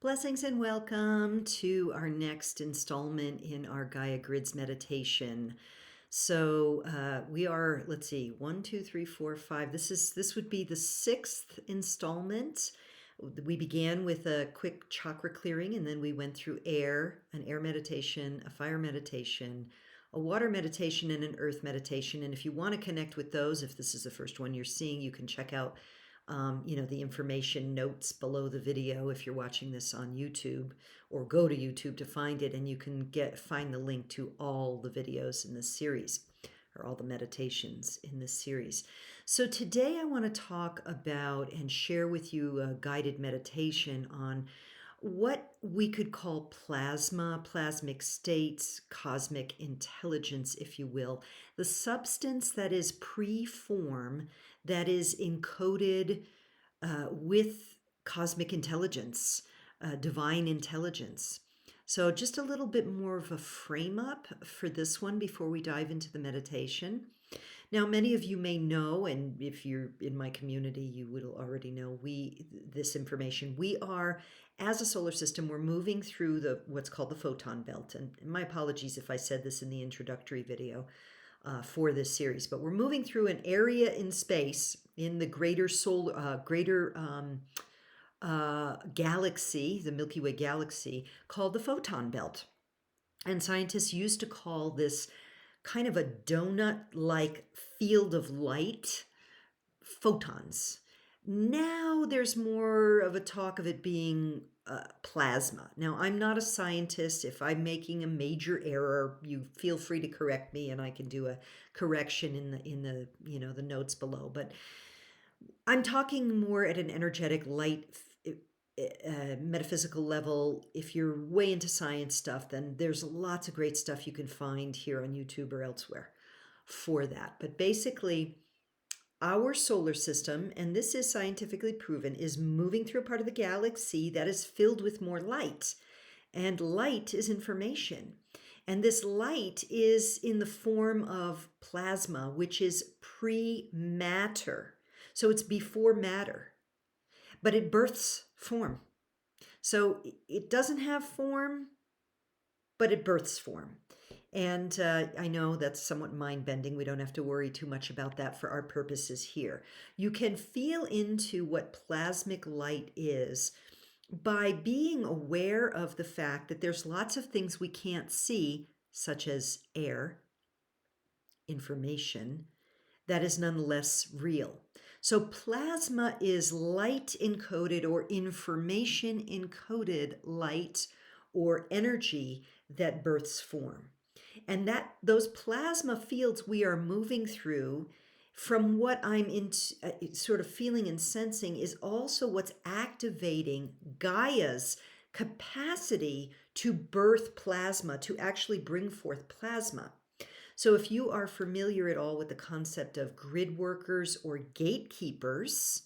Blessings and welcome to our next installment in our Gaia Grids meditation. So we are, let's see, 1, 2, 3, 4, 5. This would be the sixth installment. We began with a quick chakra clearing, and then we went through an air meditation, a fire meditation, a water meditation, and an earth meditation. And if you want to connect with those, if this is the first one you're seeing, you can check out the information notes below the video if you're watching this on YouTube, or go to YouTube to find it, and you can find the link to all the videos in this series, or all the meditations in this series. So today I want to talk about and share with you a guided meditation on what we could call plasma, plasmic states, cosmic intelligence, if you will, the substance that is pre-form, that is encoded with cosmic intelligence, divine intelligence. So just a little bit more of a frame up for this one before we dive into the meditation. Now, many of you may know, and if you're in my community, you will already know this information. We are, as a solar system, we're moving through what's called the photon belt. And my apologies if I said this in the introductory video for this series, but we're moving through an area in space in the greater galaxy, the Milky Way galaxy, called the photon belt. And scientists used to call this kind of a donut-like field of light photons. Now there's more of a talk of it being plasma. Now, I'm not a scientist. If I'm making a major error, you feel free to correct me, and I can do a correction in the notes below. But I'm talking more at an energetic, light, metaphysical level. If you're way into science stuff, then there's lots of great stuff you can find here on YouTube or elsewhere for that. But basically, our solar system, and this is scientifically proven, is moving through a part of the galaxy that is filled with more light. And light is information. And this light is in the form of plasma, which is pre-matter. So it's before matter, but it births form. So it doesn't have form, but it births form. And I know that's somewhat mind-bending. We don't have to worry too much about that for our purposes here. You can feel into what plasmic light is by being aware of the fact that there's lots of things we can't see, such as air, information, that is nonetheless real. So plasma is light encoded or information encoded light or energy that births form. And those plasma fields we are moving through, from what I'm sort of feeling and sensing, is also what's activating Gaia's capacity to birth plasma, to actually bring forth plasma. So if you are familiar at all with the concept of grid workers or gatekeepers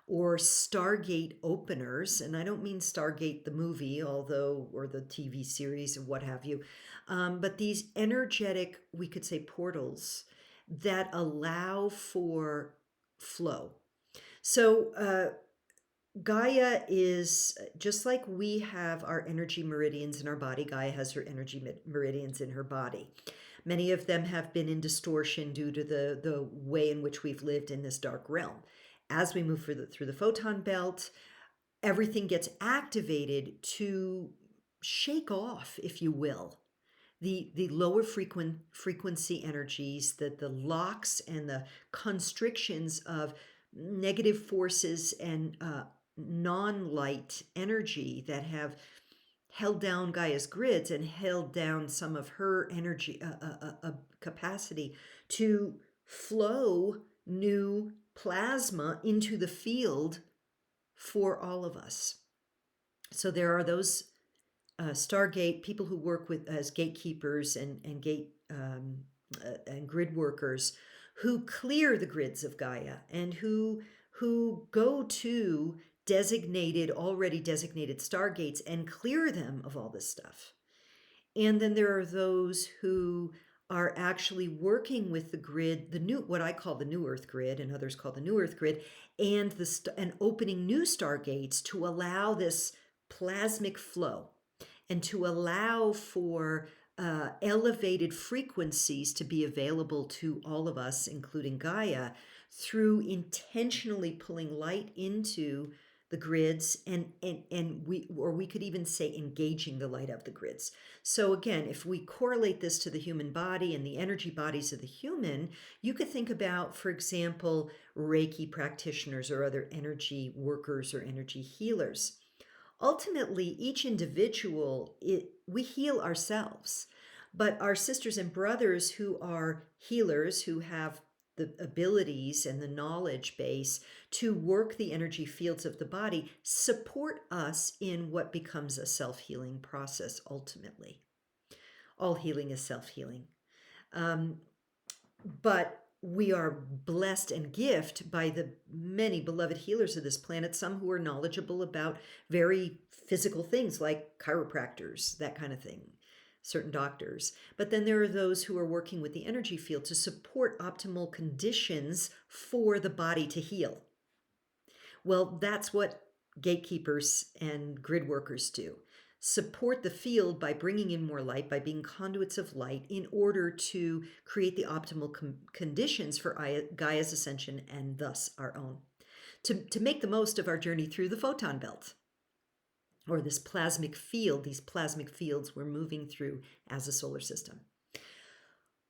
or Stargate openers, and I don't mean Stargate the movie, or the TV series or what have you, but these energetic, we could say, portals that allow for flow. So Gaia is just like we have our energy meridians in our body. Gaia has her energy meridians in her body. Many of them have been in distortion due to the way in which we've lived in this dark realm. As we move through the photon belt, everything gets activated to shake off, if you will, the lower frequency energies, the locks and the constrictions of negative forces and non-light energy that have held down Gaia's grids and held down some of her energy capacity to flow new plasma into the field for all of us. So there are those Stargate people who work as gatekeepers and grid workers who clear the grids of Gaia and who go to already designated stargates and clear them of all this stuff. And then there are those who are actually working with the grid, what I call the New Earth grid, and others call the New Earth grid, and opening new stargates to allow this plasmic flow and to allow for elevated frequencies to be available to all of us, including Gaia, through intentionally pulling light into the grids and we could even say engaging the light of the grids. So again, if we correlate this to the human body and the energy bodies of the human, you could think about, for example, Reiki practitioners or other energy workers or energy healers. Ultimately, each individual, we heal ourselves, but our sisters and brothers who are healers, who have the abilities and the knowledge base to work the energy fields of the body, support us in what becomes a self-healing process ultimately. All healing is self-healing. But we are blessed and gifted by the many beloved healers of this planet, some who are knowledgeable about very physical things like chiropractors, that kind of thing, certain doctors. But then there are those who are working with the energy field to support optimal conditions for the body to heal. Well, that's what gatekeepers and grid workers do. Support the field by bringing in more light, by being conduits of light in order to create the optimal conditions for Gaia's ascension and thus our own. To make the most of our journey through the photon belt, or this plasmic field, these plasmic fields we're moving through as a solar system.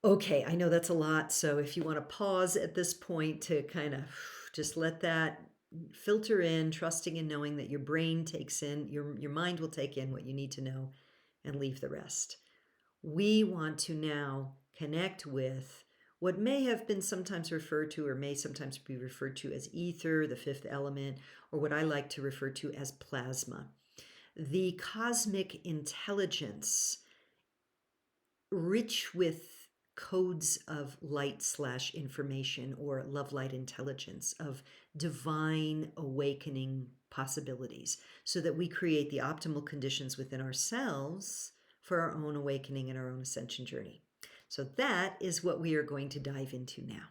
Okay, I know that's a lot, so if you want to pause at this point to kind of just let that filter in, trusting and knowing that your brain takes in, your mind will take in what you need to know and leave the rest. We want to now connect with what may have been sometimes referred to or may sometimes be referred to as ether, the fifth element, or what I like to refer to as plasma. The cosmic intelligence, rich with codes of light/information or love light intelligence, of divine awakening possibilities, so that we create the optimal conditions within ourselves for our own awakening and our own ascension journey. So that is what we are going to dive into now.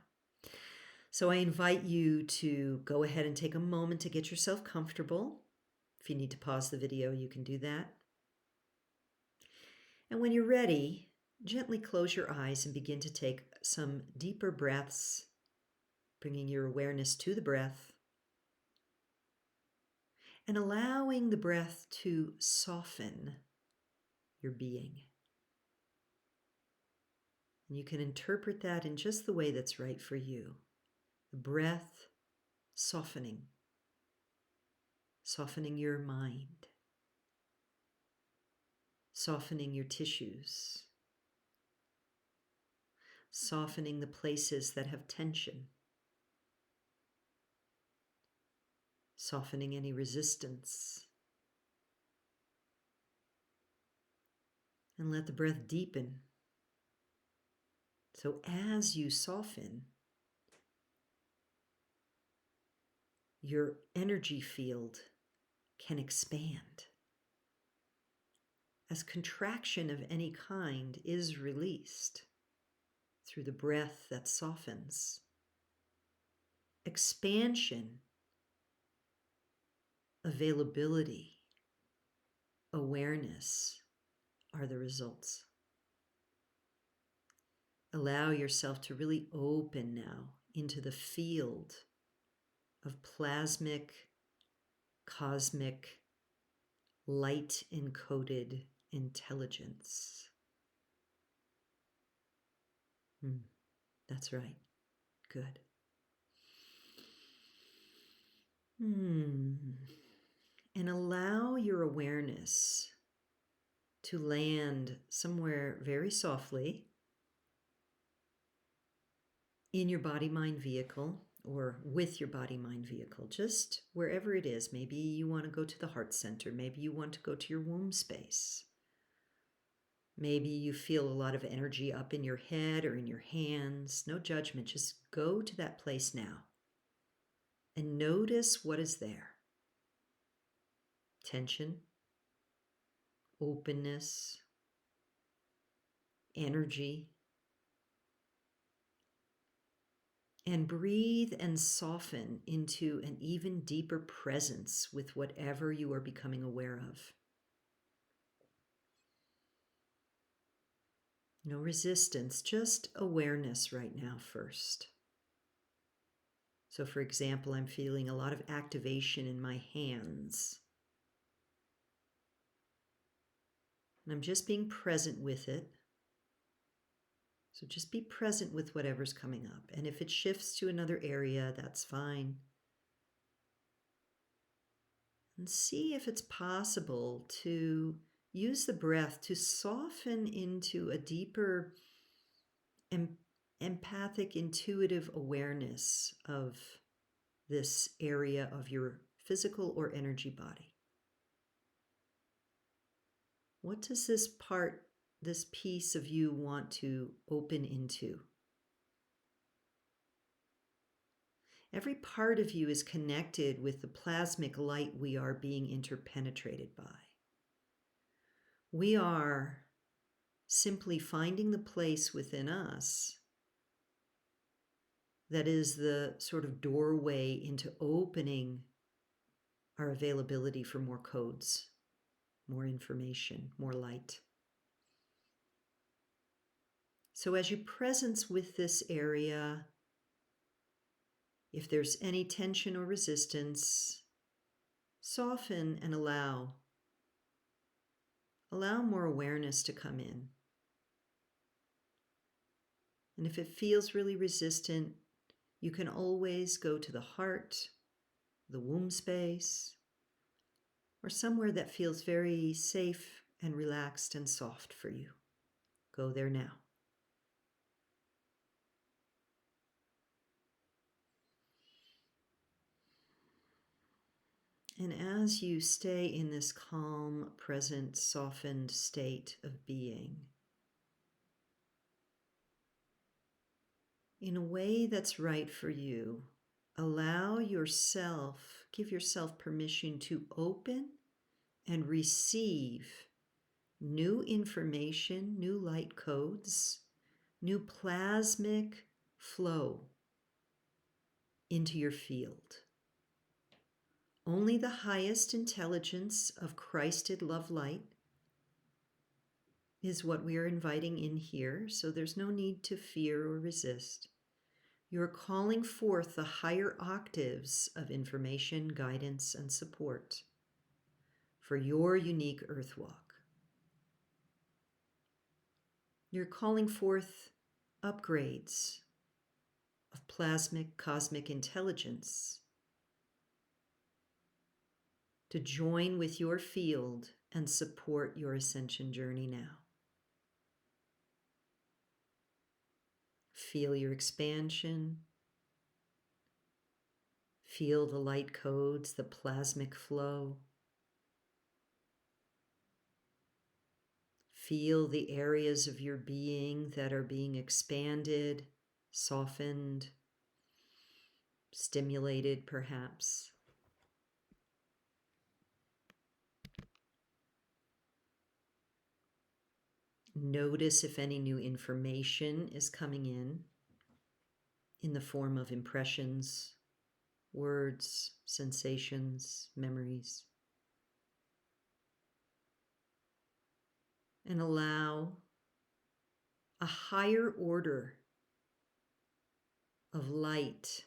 So I invite you to go ahead and take a moment to get yourself comfortable. If you need to pause the video, you can do that. And when you're ready, gently close your eyes and begin to take some deeper breaths, bringing your awareness to the breath and allowing the breath to soften your being. And you can interpret that in just the way that's right for you. The breath softening your mind, softening your tissues, softening the places that have tension, softening any resistance. And let the breath deepen. So as you soften, your energy field can expand. As contraction of any kind is released through the breath that softens, expansion, availability, awareness are the results. Allow yourself to really open now into the field of plasmic, cosmic, light-encoded intelligence. That's right. Good. And allow your awareness to land somewhere very softly in your body-mind vehicle or with your body-mind vehicle, just wherever it is. Maybe you want to go to the heart center. Maybe you want to go to your womb space. Maybe you feel a lot of energy up in your head or in your hands. No judgment. Just go to that place now and notice what is there. Tension, openness, energy, And breathe and soften into an even deeper presence with whatever you are becoming aware of. No resistance, just awareness right now first. So, for example, I'm feeling a lot of activation in my hands. And I'm just being present with it. So just be present with whatever's coming up. And if it shifts to another area, that's fine. And see if it's possible to use the breath to soften into a deeper empathic, intuitive awareness of this area of your physical or energy body. What does this piece of you want to open into? Every part of you is connected with the plasmic light we are being interpenetrated by. We are simply finding the place within us that is the sort of doorway into opening our availability for more codes, more information, more light. So as you presence with this area, if there's any tension or resistance, soften and allow more awareness to come in. And if it feels really resistant, you can always go to the heart, the womb space, or somewhere that feels very safe and relaxed and soft for you. Go there now. And as you stay in this calm, present, softened state of being, in a way that's right for you, give yourself permission to open and receive new information, new light codes, new plasmic flow into your field. Only the highest intelligence of Christed love light is what we are inviting in here, so there's no need to fear or resist. You're calling forth the higher octaves of information, guidance, and support for your unique earth walk. You're calling forth upgrades of plasmic cosmic intelligence to join with your field and support your ascension journey now. Feel your expansion. Feel the light codes, the plasmic flow. Feel the areas of your being that are being expanded, softened, stimulated perhaps. Notice if any new information is coming in the form of impressions, words, sensations, memories. And allow a higher order of light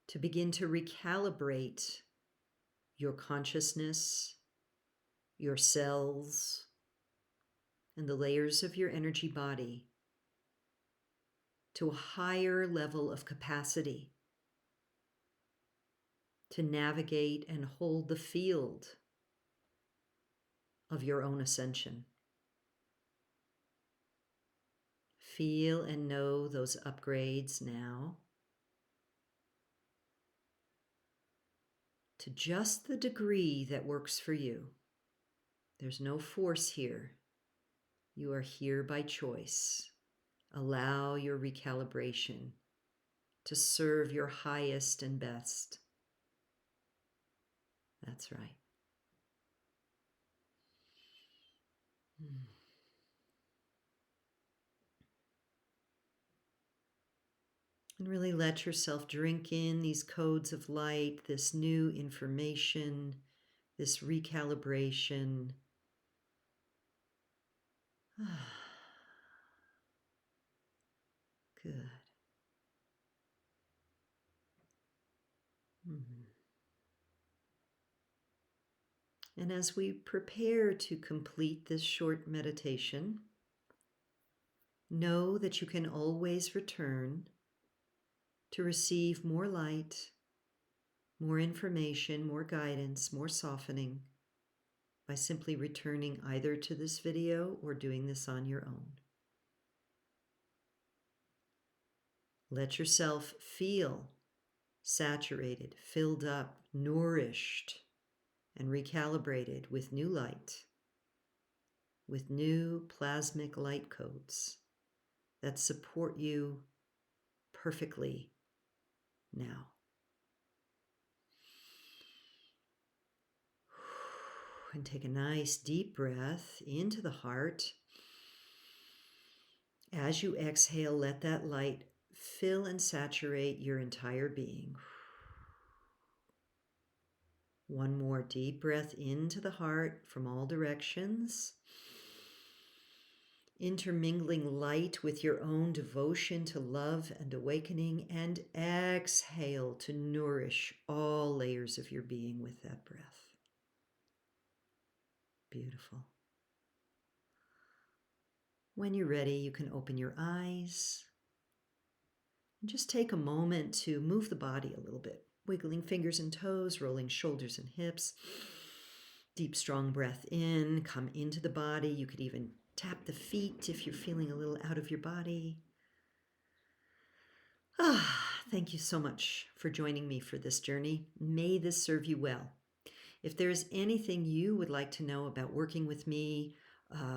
to begin to recalibrate your consciousness, your cells, and the layers of your energy body to a higher level of capacity to navigate and hold the field of your own ascension. Feel and know those upgrades now to just the degree that works for you. There's no force here. You are here by choice. Allow your recalibration to serve your highest and best. That's right. And really let yourself drink in these codes of light, this new information, this recalibration. Good. Mhm. And as we prepare to complete this short meditation, know that you can always return to receive more light, more information, more guidance, more softening by simply returning either to this video or doing this on your own. Let yourself feel saturated, filled up, nourished, and recalibrated with new light, with new plasmic light codes that support you perfectly now. And take a nice deep breath into the heart. As you exhale, let that light fill and saturate your entire being. One more deep breath into the heart from all directions, intermingling light with your own devotion to love and awakening, and exhale to nourish all layers of your being with that breath. Beautiful. When you're ready, you can open your eyes and just take a moment to move the body a little bit, wiggling fingers and toes, rolling shoulders and hips. Deep, strong breath in, come into the body. You could even tap the feet if you're feeling a little out of your body. Thank you so much for joining me for this journey. May this serve you well. If there's anything you would like to know about working with me,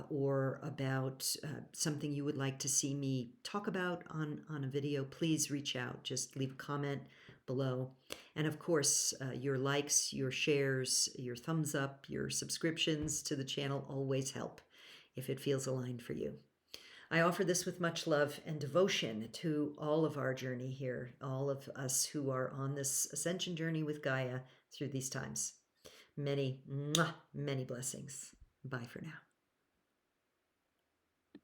or about something you would like to see me talk about on a video, please reach out. Just leave a comment below. And of course, your likes, your shares, your thumbs up, your subscriptions to the channel always help if it feels aligned for you. I offer this with much love and devotion to all of our journey here, all of us who are on this ascension journey with Gaia through these times. Many, many blessings. Bye for now.